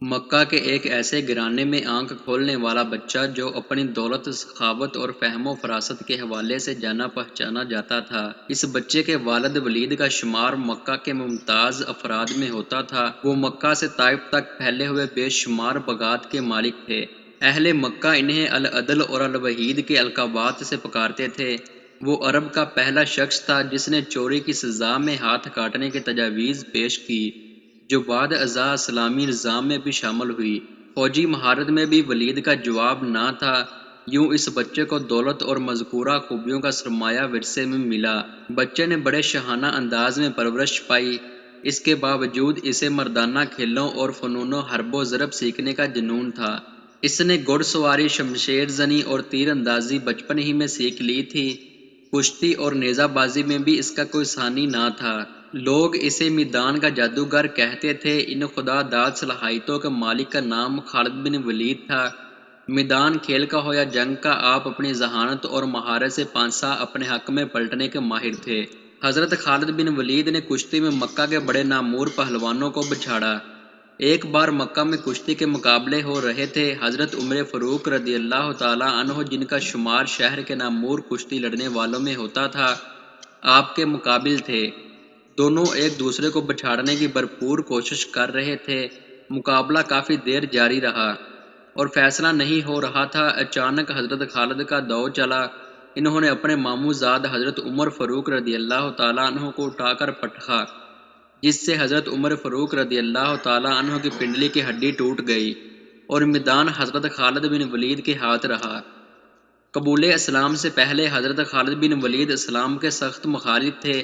مکہ کے ایک ایسے گھرانے میں آنکھ کھولنے والا بچہ جو اپنی دولت، سخاوت اور فہم و فراست کے حوالے سے جانا پہچانا جاتا تھا۔ اس بچے کے والد ولید کا شمار مکہ کے ممتاز افراد میں ہوتا تھا۔ وہ مکہ سے طائف تک پھیلے ہوئے بے شمار باغات کے مالک تھے۔ اہل مکہ انہیں العدل اور الوحید کے القابات سے پکارتے تھے۔ وہ عرب کا پہلا شخص تھا جس نے چوری کی سزا میں ہاتھ کاٹنے کی تجویز پیش کی، جو بعد ازاں اسلامی نظام میں بھی شامل ہوئی۔ فوجی مہارت میں بھی ولید کا جواب نہ تھا۔ یوں اس بچے کو دولت اور مذکورہ خوبیوں کا سرمایہ ورثے میں ملا۔ بچے نے بڑے شاہانہ انداز میں پرورش پائی۔ اس کے باوجود اسے مردانہ کھیلوں اور فنون حرب و ضرب سیکھنے کا جنون تھا۔ اس نے گھڑ سواری، شمشیر زنی اور تیر اندازی بچپن ہی میں سیکھ لی تھی۔ کشتی اور نیزہ بازی میں بھی اس کا کوئی ثانی نہ تھا۔ لوگ اسے میدان کا جادوگر کہتے تھے۔ ان خدا داد صلاحیتوں کے مالک کا نام خالد بن ولید تھا۔ میدان کھیل کا ہو یا جنگ کا، آپ اپنی ذہانت اور مہارت سے پانسا اپنے حق میں پلٹنے کے ماہر تھے۔ حضرت خالد بن ولید نے کشتی میں مکہ کے بڑے نامور پہلوانوں کو بچھاڑا۔ ایک بار مکہ میں کشتی کے مقابلے ہو رہے تھے۔ حضرت عمر فاروق رضی اللہ تعالیٰ عنہ، جن کا شمار شہر کے نامور کشتی لڑنے والوں میں ہوتا تھا، آپ کے مقابل تھے۔ دونوں ایک دوسرے کو بچھاڑنے کی بھرپور کوشش کر رہے تھے۔ مقابلہ کافی دیر جاری رہا اور فیصلہ نہیں ہو رہا تھا۔ اچانک حضرت خالد کا داؤ چلا۔ انہوں نے اپنے ماموں زاد حضرت عمر فاروق رضی اللہ تعالیٰ عنہ کو اٹھا کر پٹخا، جس سے حضرت عمر فاروق رضی اللہ تعالیٰ عنہ کی پنڈلی کی ہڈی ٹوٹ گئی اور میدان حضرت خالد بن ولید کے ہاتھ رہا۔ قبول اسلام سے پہلے حضرت خالد بن ولید اسلام کے سخت مخالف تھے۔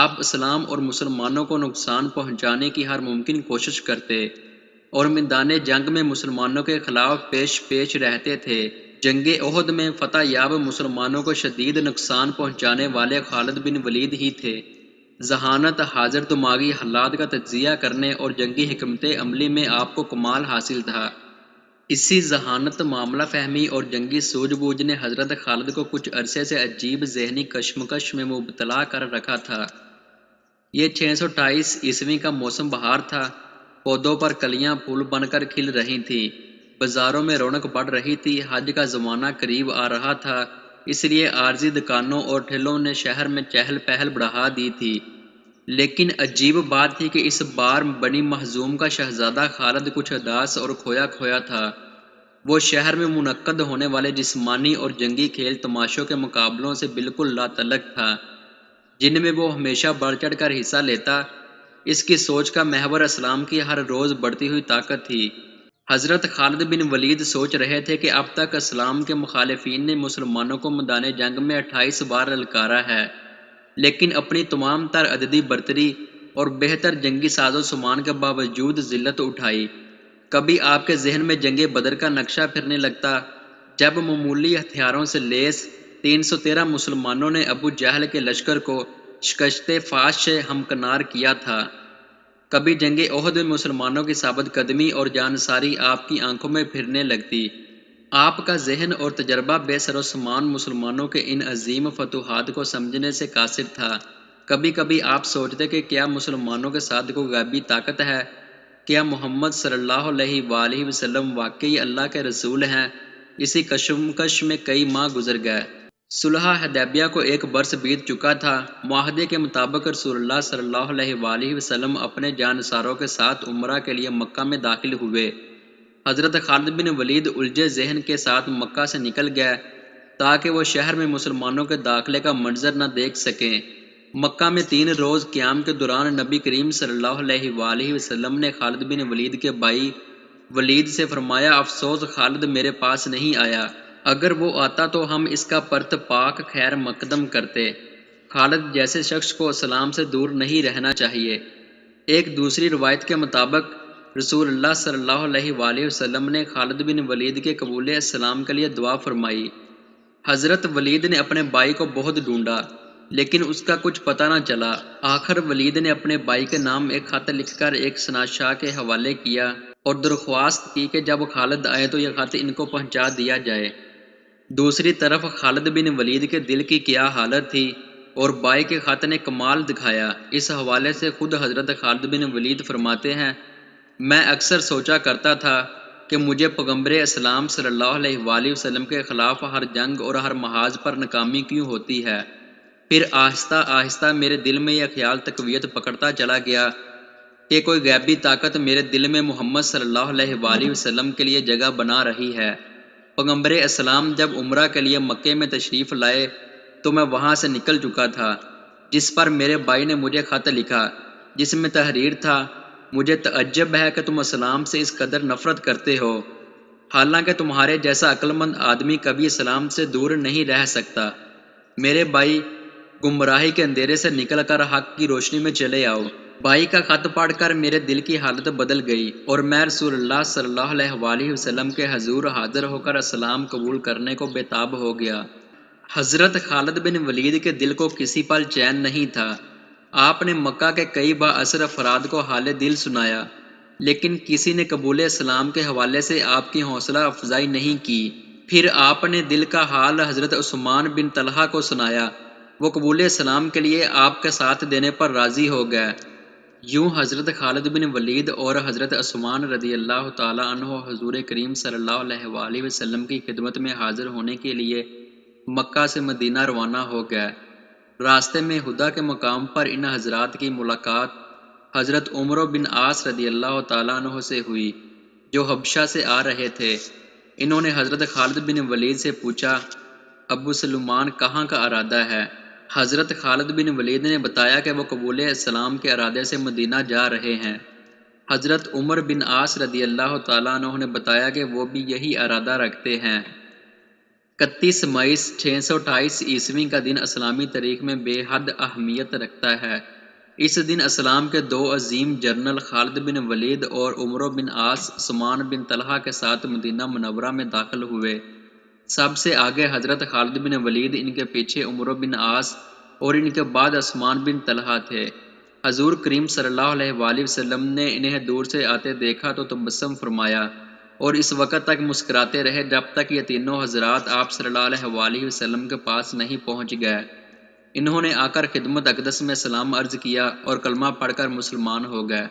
آپ اسلام اور مسلمانوں کو نقصان پہنچانے کی ہر ممکن کوشش کرتے اور میدان جنگ میں مسلمانوں کے خلاف پیش رہتے تھے۔ جنگ احد میں فتح یاب مسلمانوں کو شدید نقصان پہنچانے والے خالد بن ولید ہی تھے۔ ذہانت، حاضر دماغی حالات کا تجزیہ کرنے اور جنگی حکمت عملی میں آپ کو کمال حاصل تھا۔ اسی ذہانت، معاملہ فہمی اور جنگی سوجھ بوجھ نے حضرت خالد کو کچھ عرصے سے عجیب ذہنی کشمکش میں مبتلا کر رکھا تھا۔ یہ 628 عیسوی کا موسم بہار تھا۔ پودوں پر کلیاں پھول بن کر کھل رہی تھیں۔ بازاروں میں رونق بڑھ رہی تھی۔ حج کا زمانہ قریب آ رہا تھا، اس لیے عارضی دکانوں اور ٹھیلوں نے شہر میں چہل پہل بڑھا دی تھی۔ لیکن عجیب بات تھی کہ اس بار بنی مخزوم کا شہزادہ خالد کچھ اداس اور کھویا کھویا تھا۔ وہ شہر میں منعقد ہونے والے جسمانی اور جنگی کھیل تماشوں کے مقابلوں سے بالکل لا تعلق تھا، جن میں وہ ہمیشہ بڑھ چڑھ کر حصہ لیتا۔ اس کی سوچ کا محور اسلام کی ہر روز بڑھتی ہوئی طاقت تھی۔ حضرت خالد بن ولید سوچ رہے تھے کہ اب تک اسلام کے مخالفین نے مسلمانوں کو میدان جنگ میں 28 بار للکارا ہے، لیکن اپنی تمام تر عددی برتری اور بہتر جنگی ساز و سامان کے باوجود ذلت اٹھائی۔ کبھی آپ کے ذہن میں جنگ بدر کا نقشہ پھرنے لگتا، جب معمولی ہتھیاروں سے لیس 313 مسلمانوں نے ابو جہل کے لشکر کو شکست فاش سے ہمکنار کیا تھا۔ کبھی جنگ احد میں مسلمانوں کی ثابت قدمی اور جانساری آپ کی آنکھوں میں پھرنے لگتی۔ آپ کا ذہن اور تجربہ بے سر و سامان مسلمانوں کے ان عظیم فتوحات کو سمجھنے سے قاصر تھا۔ کبھی کبھی آپ سوچتے کہ کیا مسلمانوں کے ساتھ کوئی غیبی طاقت ہے؟ کیا محمد صلی اللہ علیہ وآلہ وسلم واقعی اللہ کے رسول ہیں؟ اسی کشمکش میں کئی ماہ گزر گئے۔ صلح حدیبیہ کو ایک برس بیت چکا تھا۔ معاہدے کے مطابق رسول اللہ صلی اللہ علیہ وآلہ وسلم اپنے جانثاروں کے ساتھ عمرہ کے لیے مکہ میں داخل ہوئے۔ حضرت خالد بن ولید الجھے ذہن کے ساتھ مکہ سے نکل گئے تاکہ وہ شہر میں مسلمانوں کے داخلے کا منظر نہ دیکھ سکیں۔ مکہ میں 3 روز قیام کے دوران نبی کریم صلی اللہ علیہ وآلہ وسلم نے خالد بن ولید کے بھائی ولید سے فرمایا، افسوس خالد میرے پاس نہیں آیا، اگر وہ آتا تو ہم اس کا پرت پاک خیر مقدم کرتے۔ خالد جیسے شخص کو اسلام سے دور نہیں رہنا چاہیے۔ ایک دوسری روایت کے مطابق رسول اللہ صلی اللہ علیہ وآلہ وسلم نے خالد بن ولید کے قبول اسلام کے لیے دعا فرمائی۔ حضرت ولید نے اپنے بھائی کو بہت ڈھونڈا لیکن اس کا کچھ پتہ نہ چلا۔ آخر ولید نے اپنے بھائی کے نام ایک خط لکھ کر ایک شناسا کے حوالے کیا اور درخواست کی کہ جب خالد آئے تو یہ خط ان کو پہنچا دیا جائے۔ دوسری طرف خالد بن ولید کے دل کی کیا حالت تھی، اور بھائی کے خط نے کمال دکھایا۔ اس حوالے سے خود حضرت خالد بن ولید فرماتے ہیں، میں اکثر سوچا کرتا تھا کہ مجھے پیغمبر اسلام صلی اللہ علیہ وآلہ وسلم کے خلاف ہر جنگ اور ہر محاذ پر ناکامی کیوں ہوتی ہے۔ پھر آہستہ آہستہ میرے دل میں یہ خیال تقویت پکڑتا چلا گیا کہ کوئی غیبی طاقت میرے دل میں محمد صلی اللہ علیہ وآلہ وسلم کے لیے جگہ بنا رہی ہے۔ پیغمبر اسلام جب عمرہ کے لیے مکے میں تشریف لائے تو میں وہاں سے نکل چکا تھا، جس پر میرے بھائی نے مجھے خط لکھا، جس میں تحریر تھا: مجھے تعجب ہے کہ تم اسلام سے اس قدر نفرت کرتے ہو، حالانکہ تمہارے جیسا عقلمند آدمی کبھی اسلام سے دور نہیں رہ سکتا۔ میرے بھائی، گمراہی کے اندھیرے سے نکل کر حق کی روشنی میں چلے آؤ۔ بھائی کا خط پڑھ کر میرے دل کی حالت بدل گئی اور میں رسول اللہ صلی اللہ علیہ وآلہ وسلم کے حضور حاضر ہو کر اسلام قبول کرنے کو بے تاب ہو گیا۔ حضرت خالد بن ولید کے دل کو کسی پل چین نہیں تھا۔ آپ نے مکہ کے کئی با اثر افراد کو حال دل سنایا، لیکن کسی نے قبول اسلام کے حوالے سے آپ کی حوصلہ افزائی نہیں کی۔ پھر آپ نے دل کا حال حضرت عثمان بن طلحہ کو سنایا، وہ قبول اسلام کے لیے آپ کے ساتھ دینے پر راضی ہو گئے۔ یوں حضرت خالد بن ولید اور حضرت عثمان رضی اللہ تعالیٰ عنہ حضور کریم صلی اللہ علیہ وآلہ وسلم کی خدمت میں حاضر ہونے کے لیے مکہ سے مدینہ روانہ ہو گئے۔ راستے میں ہدا کے مقام پر ان حضرات کی ملاقات حضرت عمرو بن عاص رضی اللہ تعالیٰ عنہ سے ہوئی، جو حبشہ سے آ رہے تھے۔ انہوں نے حضرت خالد بن ولید سے پوچھا، ابو سلمان کہاں کا ارادہ ہے؟ حضرت خالد بن ولید نے بتایا کہ وہ قبول اسلام کے ارادے سے مدینہ جا رہے ہیں۔ حضرت عمر بن عاص رضی اللہ تعالیٰ عنہ نے بتایا کہ وہ بھی یہی ارادہ رکھتے ہیں۔ 31 مئی 628 عیسوی کا دن اسلامی تاریخ میں بے حد اہمیت رکھتا ہے۔ اس دن اسلام کے دو عظیم جنرل خالد بن ولید اور عمرو بن عاص عثمان بن طلحہ کے ساتھ مدینہ منورہ میں داخل ہوئے۔ سب سے آگے حضرت خالد بن ولید، ان کے پیچھے عمرو بن عاص اور ان کے بعد عثمان بن طلحہ تھے۔ حضور کریم صلی اللہ علیہ وآلہ وسلم نے انہیں دور سے آتے دیکھا تو تبسم فرمایا اور اس وقت تک مسکراتے رہے جب تک یہ تینوں حضرات آپ صلی اللہ علیہ وآلہ وسلم کے پاس نہیں پہنچ گئے۔ انہوں نے آ کر خدمت اقدس میں سلام عرض کیا اور کلمہ پڑھ کر مسلمان ہو گئے۔